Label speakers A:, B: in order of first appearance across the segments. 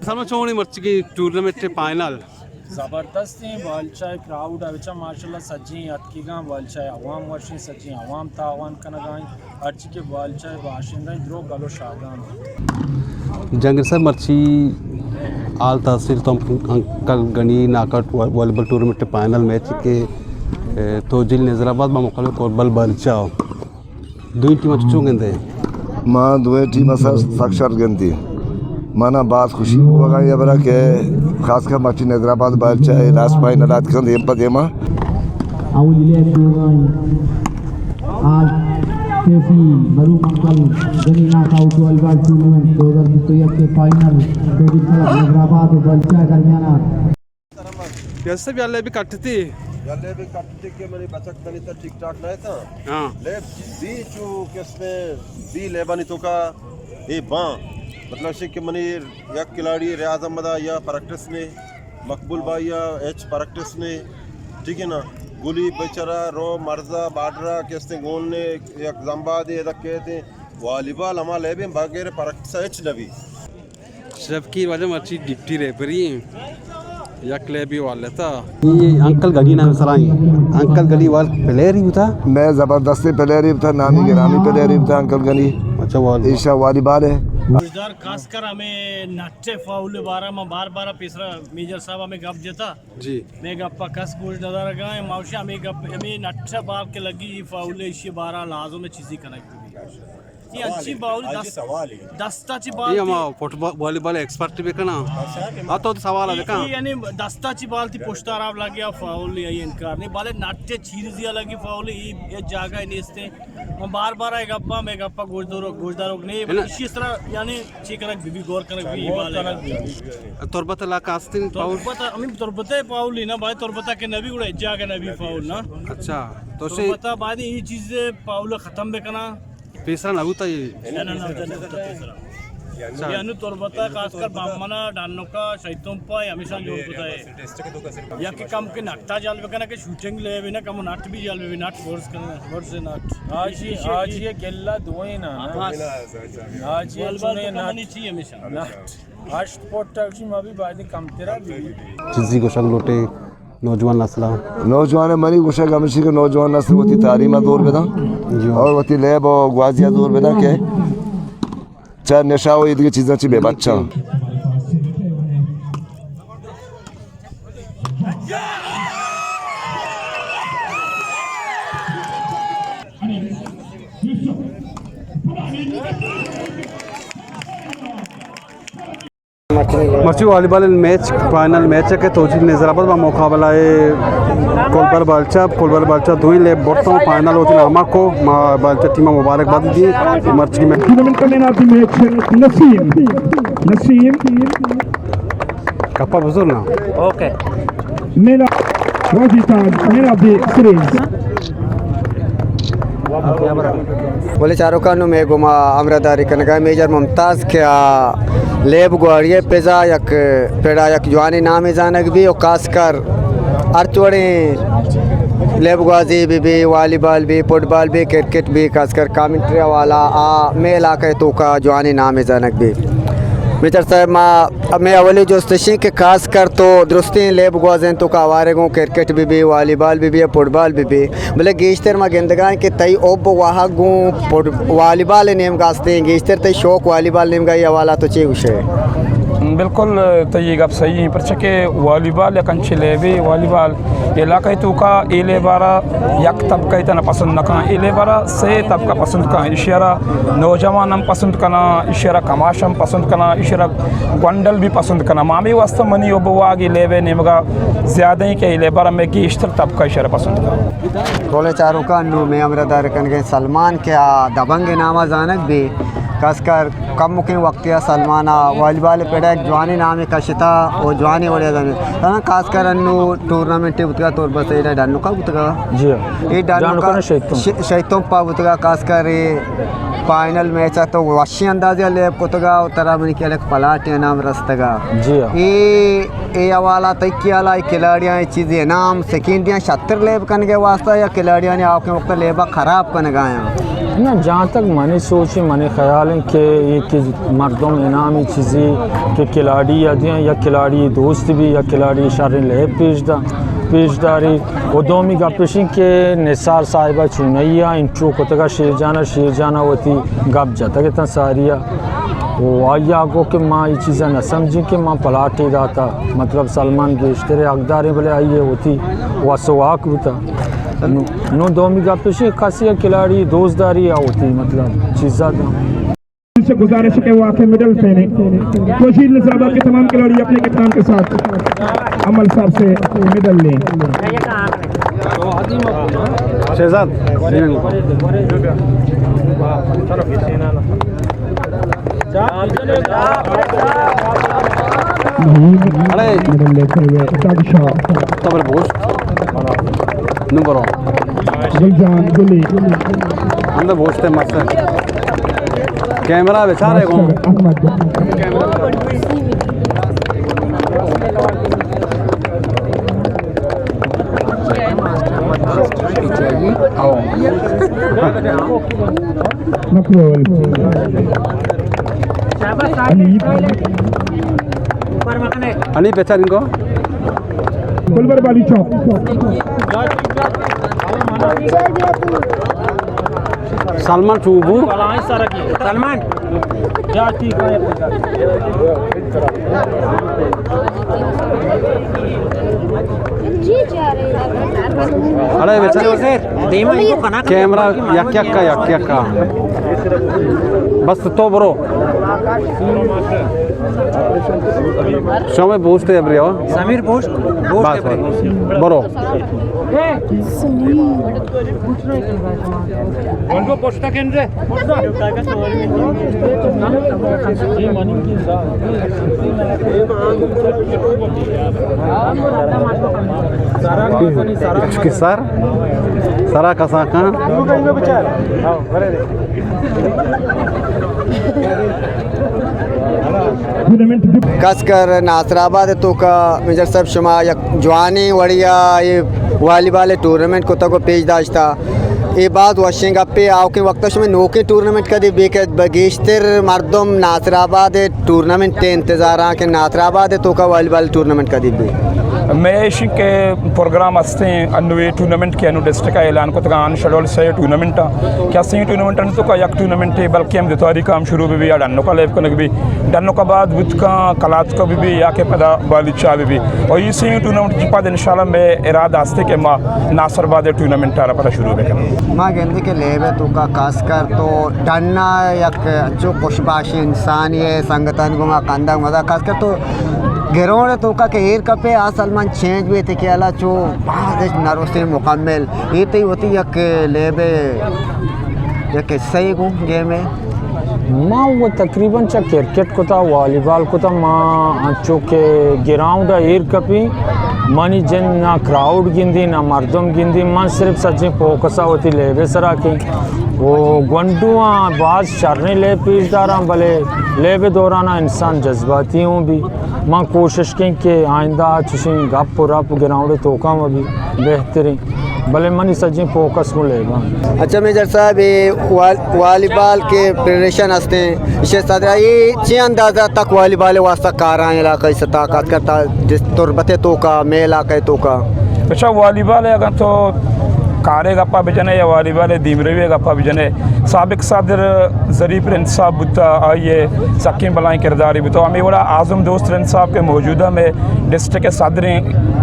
A: sama çoğunu maçı tournament final
B: ज़बरदस्त बालशाह crowd अविचा माशाल्लाह सज्जी अतकीगा बालशाह अवाम वर्षी सज्जी अवाम तावान कनगाई अर्ची के बालशाह बाशिंदा द्रो गलो शागान
A: जंग सर मर्ची आल तहसील तो अंकल गनी नाकट वॉलीबॉल टूर्नामेंट फाइनल मैच के तोजिल नजराबाद में मुकाबले कोरबल बलचाओ दो टीम चुगंदे
C: मां दो टीम साक्षात गंती माना बात खुशी होगा ये बरा के खासकर मर्ची नजराबाद बलचा लास्ट फाइनल रात के संदे पदेमा
D: awulilia tugai आज केसी मरू मंगल गनी नॉकआउट वॉलीबॉल टूर्नामेंट 2023 के फाइनल तोजिल नजराबाद बलचा दरमियान
A: कैसे भी अल्लाह भी कटती
E: याले भी कटते के मेरी बचक तनी तो ठीक ठाक नहीं था
A: हां
E: ले दी चू किसने दी लेबानी तो का ए बा मतलब से कि मनी या खिलाड़ी रियाज अहमद या प्रैक्टिस ने मकबूल भाई या एच प्रैक्टिस ने ठीक है ना गुली बेचारा रो मर्जा बाडरा किसने गोल ने या जंबा दे रखे थे वॉलीबॉल हमारे भी भागेर प्रैक्टिस एच नबी
A: सबकी वजह मर्ची डिप्टी रेफरी या क्लेबी वाले था ये अंकल गड़ी नाम सराई अंकल गड़ी वाल प्लेयर ही था
C: मैं ज़बरदस्ती प्लेयर ही था नामी गिरामी प्लेयर ही था अंकल गनी
A: अच्छा वाल
C: ईशा वॉलीबॉल है
B: गुजदार खासकर हमें नट्टे फाउल बारा में बार तीसरा मेजर साहब हमें गप देता
A: जी
B: मैं गप्पा कस गुजदार गए मावशी हमें गप हमें नट्टे बाप के लगी फाउल इसी बारा लाजो में चीज़ी कनेक्ट ये अच्छी बाउल दस्ताची बाल
A: ये हम फुटबॉल वॉलीबॉल एक्सपर्ट भी कना तो सवाल है का
B: यानी दस्ताची बाल थी पोस्टार लग गया फाउल ये इनकार नहीं बाले नाट्य चीज दिया लगी फाउल ये जगह नहीं इसते हम बार एक गप्पा गोजदारों नहीं इसी तरह यानी चिकन बीबी गौर कनक भी बाल
A: तोरबत ला कास्टिंग फाउल
B: हमें तोरबता फाउल ही ना भाई तोरबता के नबी उड़ा जगह नबी फाउल ना
A: अच्छा तो से
B: तोरबता बाद ये चीज फाउल खत्म भी करना
A: तीसरा ना होता ये
B: ना यानी तोरबता खासकर बामना डानो का शैतों पाए हमेशा जोड़ होता है या कि कम के नट्टा जाल में करना के शूटिंग ले भी ना कम नट भी जाल में भी नट फोर्स करना फोर्स से नट आज ये गेल्ला दुआई ना आज ये चुने नट चाहिए हमेशा नट आज स्पोर्ट टाइम में भी बाद कम तेरा
A: जिसी को शक लोटे नौजवान नस्ल
C: नौजवान मरी गुशा गमशी के नौजवान नस्ल होती तारीमा दौर में था और होती लेब और ग्वाजिया दौर में था के चार नशा हो ये चीज़ें चाहिए बच्चा
A: मर्ची वॉलीबॉल मैच फाइनल मैच है के तोजिल नजराबाद में मुकाबला है कोलबर बालचा दुई ले बोर्तों फाइनल होती नामा को बालचा टीम मुबारकबाद दी मर्ची में
F: टूर्नामेंट का man of the match Naseem
A: kappa बुजुर्ग ना
F: ओके मेरा Rajasthan man of the series
G: बोले चारों कानू में गुमा अमरदारी कनगा मेजर मुमताज़ क्या लेब ग्वाड़िए पेजा यक पेड़ा यक जवानी नाम जानक भी और खासकर अर्चवड़े लेब ग्वाजी भी वॉलीबॉल भी फुटबॉल भी क्रिकेट भी खासकर कमेंट्री वाला में इलाके तो का जवानी नाम जानक भी मित्र साहब माँ मैं अवली जो स्टेशन के खास कर तो दुरुस्ती लेब गुआजें तो का वारेगों क्रिकेट भी वॉलीबॉल भी फुटबॉल भी बोले गेस्टर माँ गेंदगान के तई ओब वाह गूँ वॉलीबॉल नेम गास्ते गेस्टर तई शौक वॉलीबॉल नेम का ये वाला तो चाहिए उसे
H: बिल्कुल तय गप सही पर के वॉलीबॉल या कंचे लेबे वॉलीबॉल इलाका तो का एले बारा यक तब का इतना पसंद नका एले बारा से तब का पसंद का इशारा नौजवान हम पसंद करना इशारा कमाशम पसंद करना इशारा गोंडल भी पसंद करना मामी वास्तव मनी ओबवागी लेबे नेमगा ज़्यादा ही के एले बारा में की इश्तर तब का इशारा पसंद का
G: बोले चारों का नो में अमरदार कन के सलमान क्या दबंग नामा जानक भी खासकर कम मुकिन वक्त या सलमाना वॉलीबॉल पेड़ा एक जवानी नाम का शिता और जवानी वड़े ना खासकर अन्नु टूर्नामेंट बुतगा तौर पर से डालनु का बुतगा
H: जी
G: ये डालनु का शैतों पा बुतगा खासकर फाइनल मैच तो वशी अंदाजे ले कोतगा उतरा मन के पलाट नाम रस्तगा
H: जी
G: ये वाला तैकियाला खिलाड़ियाँ चीज़ें नाम सेकेंडियाँ 76 लेब कन के वास्ता या खिलाड़ियों ने आपके वक्त लेबा ख़राब कन गाया
H: ना। जहाँ तक मैंने सोची मैंने ख्याल है कि ये कि मर्दों में इनामी चीज़ें कि खिलाड़ी या दियाँ या खिलाड़ी दोस्त भी या खिलाड़ी शारी ले पेशदारी और दोमी का पेशिंग के निसार साहिबा चुनैया इंट्रो को तक शेर जाना होती गप जाता कि तना सारिया वो आया को कि माँ ये चीज़ें न समझी कि माँ पलाटे जाता मतलब सलमान गेश्तरे अकदारे भले आइए होती वह सुहाग भी था नो दोमी का पेशी खासी खिलाड़ी दोस्तदारी होती मतलब चीज़ा था
F: से गुजारिश के वो आखिर मिडल फेने तोशीर निजाबाद के तमाम खिलाड़ी अपने कप्तान के साथ अमल साहब से मिडल लें।
A: शहजाद
F: मिडल लेते हुए शाह
A: तबर पोस्ट नंबर
F: गुलजान गुली
A: अंदर पोस्ट है मस्त कैमरा बेचारे को
F: अहमद मकबूल
A: अनी बेचार इनको
F: गुलबर वाली चौक
A: सलमान चूबू
B: सलमान
A: अरे बेचारे कैमरा यक्का बस तो ब्रो शमे पोस्ट है ब्रो
G: समीर पोस्ट
A: बस ब्रो
B: उनको पोस्टा केंद्र
A: सर सारा कसा का
G: खासकर नासराबाद तो का मेजर साहब शुमा या जवानी वड़िया ये वॉलीबॉल टूर्नामेंट को तक पेश दाश्ता ये बात वशिंग पे आओ के वक्त में नौके टूर्नामेंट का बेके बगेश्तर मर्दम नासराबाद टूर्नामेंट के इंतजार के नासराबाद तो का वॉलीबॉल टूर्नामेंट का दी
H: मैश के प्रोग्राम हस्ते अन्वे टूर्नामेंट के अनु डिस्ट्रिक्ट का ऐलान को तक शेड्यूल से टूर्नामेंट क्या सही टूर्नामेंट तो का एक टूर्नामेंट है बल्कि हम दितवारी काम शुरू भी या डन्नो का लेव कनक भी डन्नो का बाद बुत का कलात का भी या के पदा वाली चाह भी और ये सही टूर्नामेंट की बाद इंशाल्लाह मैं इरादा हस्ते के माँ नासरबाद टूर्नामेंट आ रहा शुरू भी करना
G: माँ गेंदे के लेवे तो का खासकर तो डन्ना एक जो खुशबाशी इंसान ये संगठन को कंदा मजा खासकर तो गिरोड़ तो का के एयर कपे आ सलमान चेंज भी थे केला चो बाद नरोसे मुकम्मल ये तो होती एक लेबे एक सही को गेम है
H: माँ वो तकरीबन चा क्रिकेट को था वॉलीबॉल को था माँ अच्छो के ग्राउंड एयर कपी मानी जन ना क्राउड गिंदी ना मर्दम गिंदी माँ सिर्फ सच्ची फोकसा होती लेबे सरा की वो गंडुआ बाज चरने ले पीछदारा भले लेबे दौराना इंसान जज्बाती हूँ भी माँ कोशिश की कि आइंदा चुशी गप रप ग्राउंड तो कम अभी बेहतरीन भले मनी सच्ची फोकस को लेगा।
G: अच्छा मेजर साहब ये वॉलीबॉल के प्रिपरेशन हंसते हैं इसे सदरा ये चे अंदाज़ा तक वॉलीबॉल वास्ता कारा इलाका से ताकत करता जिस तुरबते तो का मे इलाका तो का
H: अच्छा वॉलीबॉल है अगर तो कारे गप्पा बिजने या वॉलीबॉल दीमरवे गप्पा बिजने साबिक सदर ज़रीफ रन साहब बुता आइए सकीम बलाई किरदारी बुता हमें बड़ा आज़म दोस्त रन साहब के मौजूदा में डिस्ट्रिक्ट के सदर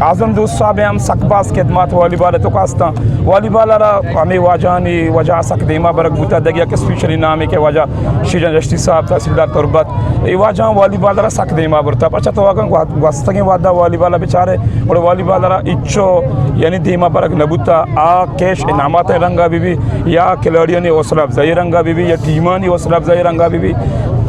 H: आज़म दोस्त साहब हम सकबास खदमात वॉलीबॉल तो कास्ता वॉलीबॉल हमें वाजानी वजह सकदीमा बरक बुता दगिया के स्पेशली नाम के वजह शीजन रश्ती साहब तहसीलदार तुरबत ये वजह वॉलीबॉल सकदीमा बरता अच्छा तो अगर वस्तगी वादा वॉलीबॉल बेचारे और वॉलीबॉल इच्छो यानी धीमा बरक नबूता आ कैश इनामत रंगा भी या खिलाड़ियों ने हौसला अफजाई रंगा बीबी या टीमानी हौसला अफजाई रंगा बीबी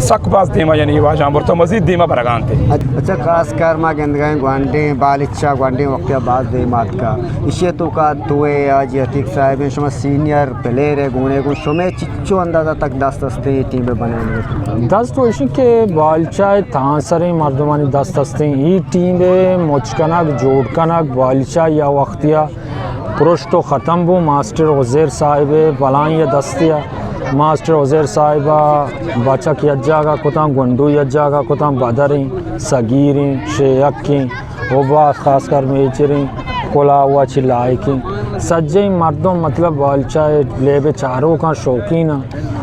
H: सक पास देमा यानी वाजा पर तो मजीद देमा बरगान थे।
G: अच्छा खास कर मा गंदगाएं ग्वांडे बालिचा ग्वांडे वक्त बाद दे मात का इसे तो का तोए आज यतिक साहब शमा सीनियर प्लेयर है गुणे को शमे चिच्चो अंदाजा तक दस्ते टीम में बने
I: दस्त वैसे के बालिचा तांसरे मर्दमानी दस्ते ई टीम में मुचकनक जोड़कनक बालिचा या वक्तिया पुरुष तो ख़त्म वो मास्टर उज़ैर साहिब बलाएँ या दस्तिया मास्टर उज़ैर साहिबा बचक यज्जागा कुतां गुंडू यज्जागा कुतां बदरी सगीरी शेयकी ओबा खासकर मेचरी कोला हुआ चिल्लाए की सज्जे मर्दों मतलब बालचाए लेबे चारों का शौकीन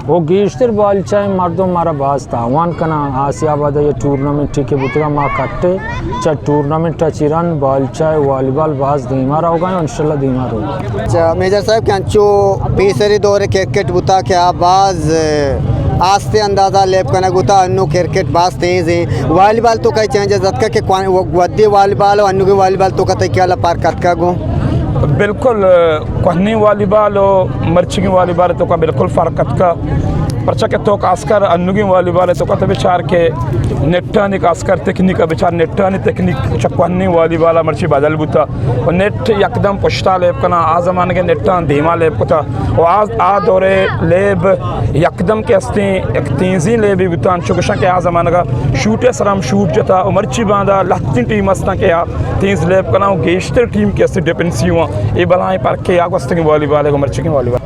I: वो गेश्तर बालचाए मर्दों मारा बाज तावान कना आसियाबाद ये टूर्नामेंट के बुतरा माँ कट्टे चा टूर्नामेंट चिरन बालचाए वॉलीबॉल बाज धीमार होगा इंशाल्लाह धीमार होगा।
G: अच्छा मेजर साहब कंचो पीसरी दौरे क्रिकेट बुता के आबाज आस्ते अंदाज़ा लेप कना गुता अन्नू क्रिकेट बास तेज है वॉलीबॉल तो कई चेंजेस दत्का के वद्दी वॉलीबॉल और अन्नू के वॉलीबॉल तो कतई क्या पार कतका गो
H: बिल्कुल कहनी वॉलीबॉल और मर्ची की वॉलीबॉल तो का बिल्कुल फ़र्क का पर्चा के तो कास्कर अन्नुगी वॉलीबॉल तो का बेचार के नेट्टानी कास्कर तकनीक का बेचार नेट्टानी तकनीक चक्वानी वॉलीबॉल मर्ची बदल बुता और नेट एकदम पुश्ता लेप कना आ ज़माने के नेट्टा धीमा लेप कुता और आज आ दौरे लेब एकदम के अस्ती एक तेज़ी ले भी बुता चुकशा के आ ज़माने का शूटे सरम शूट जता और मर्ची बांधा लत्ती टीम अस्ता के आ तेज़ लेप कना गेश्तर टीम के अस्ती डिपेंसी हुआ ये बलाएं पर के आगोस्ती की वॉलीबॉल है मर्ची की वॉलीबॉल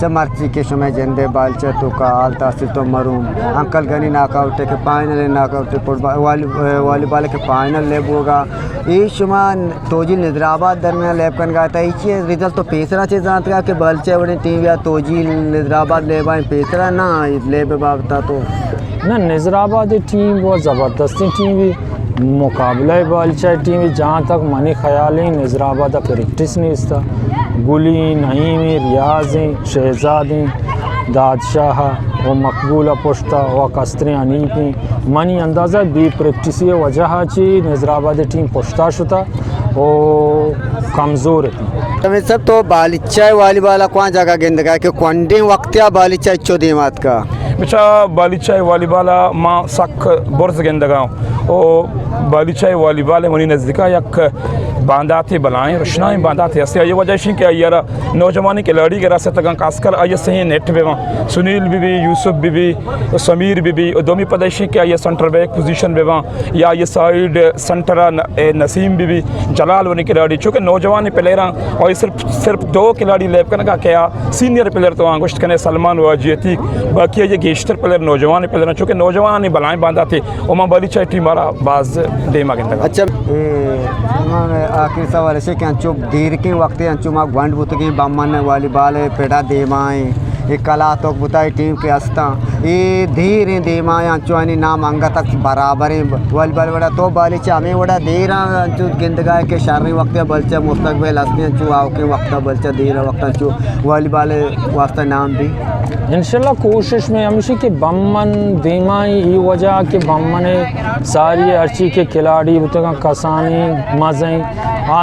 G: मर्ची के समय जंदे बालचा तो का आल तासिर तो मरूम अंकल गनी नाकआउट के फाइनल नाकआउट वॉलीबॉल के फाइनल लेब होगा ये शुमान तोजिल निद्राबाद दरमियान लेब कन गया था ये रिजल्ट तो पेसरा चीज़ जानता कि बालचा बड़े टीम या तोजिल निद्राबाद लेब आए पेसरा ना लेब बाबता तो
I: ना निज़राबाद टीम बहुत ज़बरदस्त टीम भी मुकाबला बालचा टीम जहाँ तक मनी ख्याल ही निज़राबाद प्रैक्टिस नहीं इसका गुली नईमी रियाज़ी शहजादी दादशाह व मकबूला पुश्ता व कस्तरें अनीपी मनी अंदाज़ा भी प्रैक्टिस वजह ची निज़राबाद टीम पुश्ता शुता वो कमज़ोर है
G: सब तो बालिचा वॉलीबॉल कौन जगह गेंद के कंडे वक्त या बालिचा इच्छो देमात का
H: बेचा बालिचा वॉलीबॉल माँ सक बुर्ज गेंदगाँव ओ बालिचा वॉलीबॉल मनी नज़दीका यक बांधा थे बलाएँ रोशनाएँ बांधा थे ऐसे ये वजह शी क्या यार नौजवानी खिलाड़ी के रास्ते तक खासकर आइए सही नेट पे वहाँ सुनील बीबी यूसुफ बीबी समीर बीबी दोमी पदेशी क्या ये सेंटर बैक पोजीशन पे वहाँ या ये साइड सेंटर नसीम बीबी जलाल वाली खिलाड़ी चूँकि नौजवान प्लेयर और सिर्फ दो खिलाड़ी लेप करने का क्या सीनियर प्लेयर तो आगोश्त कने सलमान वाजियती बाकी ये गेस्टर प्लेयर नौजवान प्लेयर चूँकि नौजवान बलाएँ बांधा थे और बालिचा टीम हमारा बाज देमा गेंदा।
G: अच्छा आखिर सवाल ऐसे कि अंचु देर के वक्त अंचु माँ गंड बुत की बम्मन वॉलीबॉल पेड़ा देमाएँ ये कला तो बुताई टीम के अस्ता ये धीरे देमाएँ अंचु आनी नाम अंगा तक बराबर है वॉलीबॉल बड़ा तो बालिचा हमें बड़ा देर अंचु गेंदगाह के शारी वक्त बल्चा मुस्तकबिल असली अंचु आओ के वक्त बल्चा देर वक्त अंचु वॉलीबॉल वास्ता नाम भी
I: इंशाल्लाह कोशिश में हमेशा के बम्मन देमाई ये वजह के बम्मन सारी अर्ची के खिलाड़ी बुतगा कसानी मज़े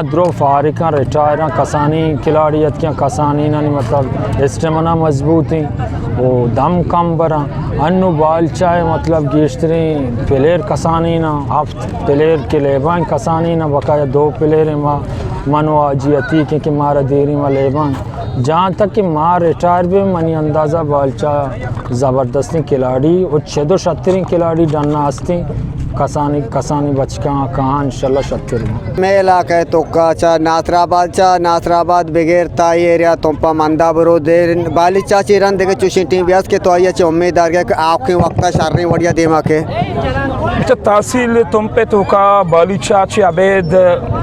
I: द्रो फारिका रिटायर कसानी खिलाड़ी क्या कसानी ना मतलब स्टेमिना मजबूत ही वो दम कम बरा अन्नु बाल चाहे मतलब गेश्तरी प्लेयर कसानी ना हफ्त प्लेयर के लेबान कसानी ना बकाया दो प्लेयर मनवा जियती के मारा देरी में लेबान जहाँ तक कि माँ रिटायर भी मनी अंदाज़ा बालचा ज़बरदस्ती खिलाड़ी और 6-7 खिलाड़ी डरना हस्ती कसानी बचका कहाँ इंशाल्लाह 70
G: मैं इलाका तो का नासराबाद बगैर ताई एरिया तुमपा मंदा बरो देर बालिचा चिरन देखे चुशी टीम व्यास के तो आइए उम्मीदवार के आपके वक्त शारनी बढ़िया दिमाग के
H: अच्छा तहसील तुम पे तो का बालिचा ची अबेद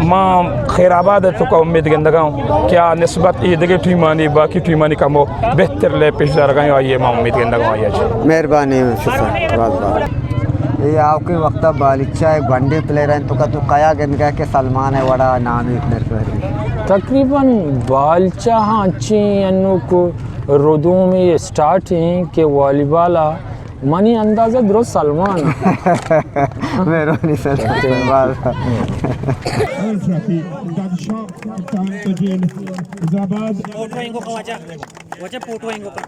H: माँ खैराबाद तो का उम्मीद गेंदगाँव क्या निस्बत ये देखे टीमानी बाकी टीमानी का मो बेहतर ले पेश दरगाह आइए माँ उम्मीद गेंदगाँव आइए
G: मेहरबानी ये आपके वक्त बालिचा एक वनडे प्लेयर है तो का तो कया गेंदगाह के सलमान है बड़ा नाम है
I: तकरीबन बालिचा हाँ अच्छी अनु को रोदू में स्टार्ट है कि वॉलीबॉल मनी अंदाज़ा द्रो सलमान
G: मेहरबानी Salman
F: Potuengo ka wacha potuengo ka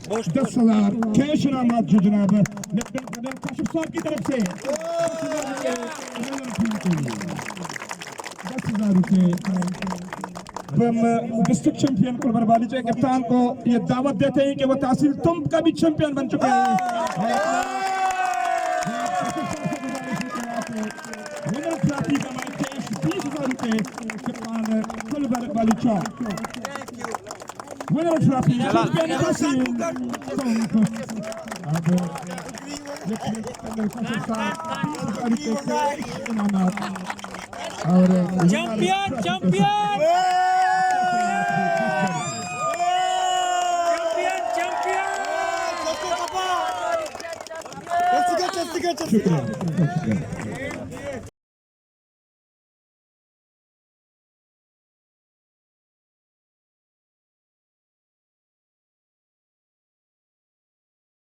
F: 10,000 cash इनामात जो जनाब लेफ्टिनेंट कर्नल काशिफ साहब की तरफ से 10,000 रुपये डिस्ट्रिक्ट चैंपियन कुलवर बालीचा कप्तान को ये दावत देते हैं कि वो तहसील तुम का भी चैंपियन बन चुके हैं। विनर ट्रॉफी का मैं कैश 20,000 रुपये कप्तान कुलवर बालीचा। विनर ट्रॉफी चैंपियन तहसील अब और चैंपियन चैंपियन